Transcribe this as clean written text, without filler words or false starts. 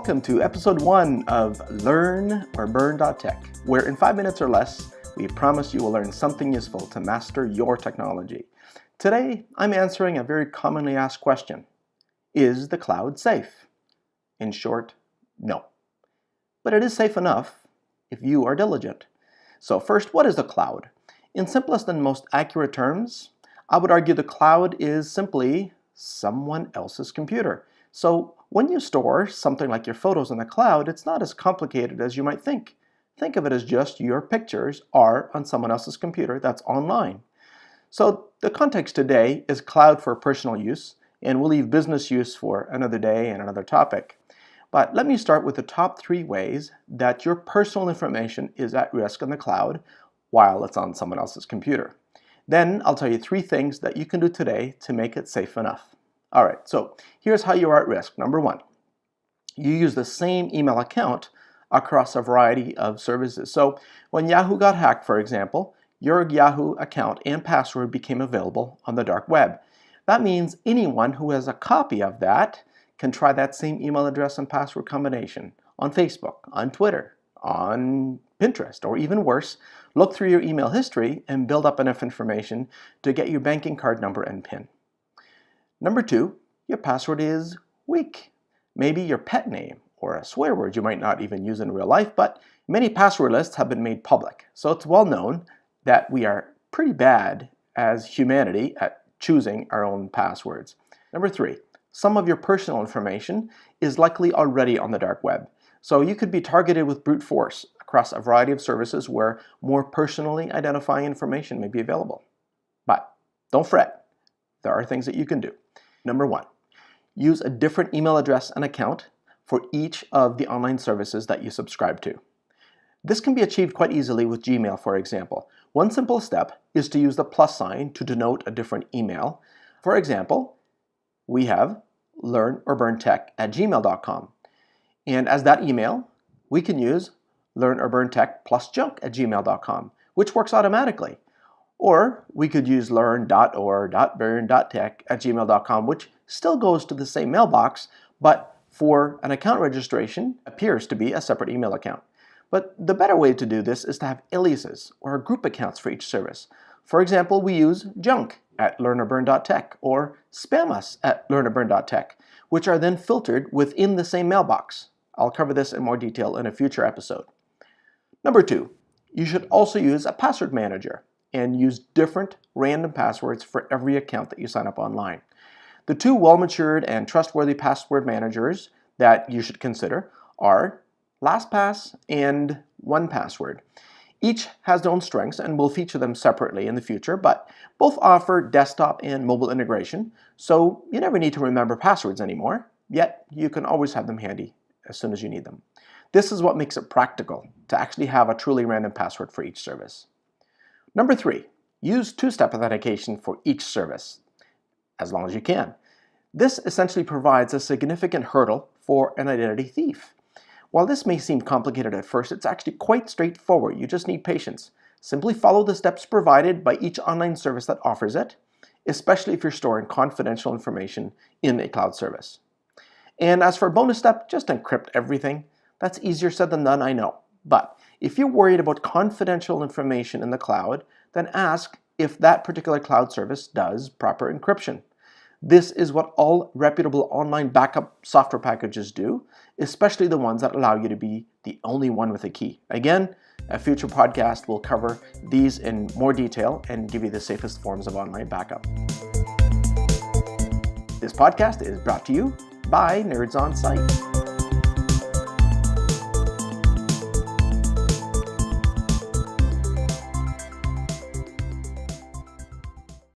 Welcome to episode 1 of Learn or Burn.tech, where in 5 minutes or less, we promise you will learn something useful to master your technology. Today, I'm answering a very commonly asked question. Is the cloud safe? In short, no. But it is safe enough if you are diligent. So first, what is the cloud? In simplest and most accurate terms, I would argue the cloud is simply someone else's computer. So when you store something like your photos in the cloud, it's not as complicated as you might think. Think of it as just your pictures are on someone else's computer that's online. So the context today is cloud for personal use, and we'll leave business use for another day and another topic. But let me start with the top 3 ways that your personal information is at risk in the cloud while it's on someone else's computer. Then I'll tell you 3 things that you can do today to make it safe enough. All right, so here's how you are at risk. Number 1, you use the same email account across a variety of services. So when Yahoo got hacked, for example, your Yahoo account and password became available on the dark web. That means anyone who has a copy of that can try that same email address and password combination on Facebook, on Twitter, on Pinterest, or even worse, look through your email history and build up enough information to get your banking card number and PIN. Number 2, your password is weak. Maybe your pet name or a swear word you might not even use in real life, but many password lists have been made public. So it's well known that we are pretty bad as humanity at choosing our own passwords. Number 3, some of your personal information is likely already on the dark web. So you could be targeted with brute force across a variety of services where more personally identifying information may be available. But don't fret, there are things that you can do. Number 1, use a different email address and account for each of the online services that you subscribe to. This can be achieved quite easily with Gmail, for example. One simple step is to use the plus sign to denote a different email. For example, we have learnorburntech@gmail.com. And as that email, we can use learnorburntech plus junk@gmail.com, which works automatically. Or we could use learn.or.burn.tech@gmail.com, which still goes to the same mailbox, but for an account registration appears to be a separate email account. But the better way to do this is to have aliases or group accounts for each service. For example, we use junk@learnorburn.tech or spamus@learnorburn.tech, which are then filtered within the same mailbox. I'll cover this in more detail in a future episode. Number 2, you should also use a password manager and use different random passwords for every account that you sign up online. The 2 well-matured and trustworthy password managers that you should consider are LastPass and 1Password. Each has their own strengths and we'll feature them separately in the future, but both offer desktop and mobile integration, so you never need to remember passwords anymore, yet you can always have them handy as soon as you need them. This is what makes it practical to actually have a truly random password for each service. Number 3, use 2-step authentication for each service, as long as you can. This essentially provides a significant hurdle for an identity thief. While this may seem complicated at first, it's actually quite straightforward. You just need patience. Simply follow the steps provided by each online service that offers it, especially if you're storing confidential information in a cloud service. And as for a bonus step, just encrypt everything. That's easier said than done, I know. But if you're worried about confidential information in the cloud, then ask if that particular cloud service does proper encryption. This is what all reputable online backup software packages do, especially the ones that allow you to be the only one with a key. Again, a future podcast will cover these in more detail and give you the safest forms of online backup. This podcast is brought to you by Nerds On Site.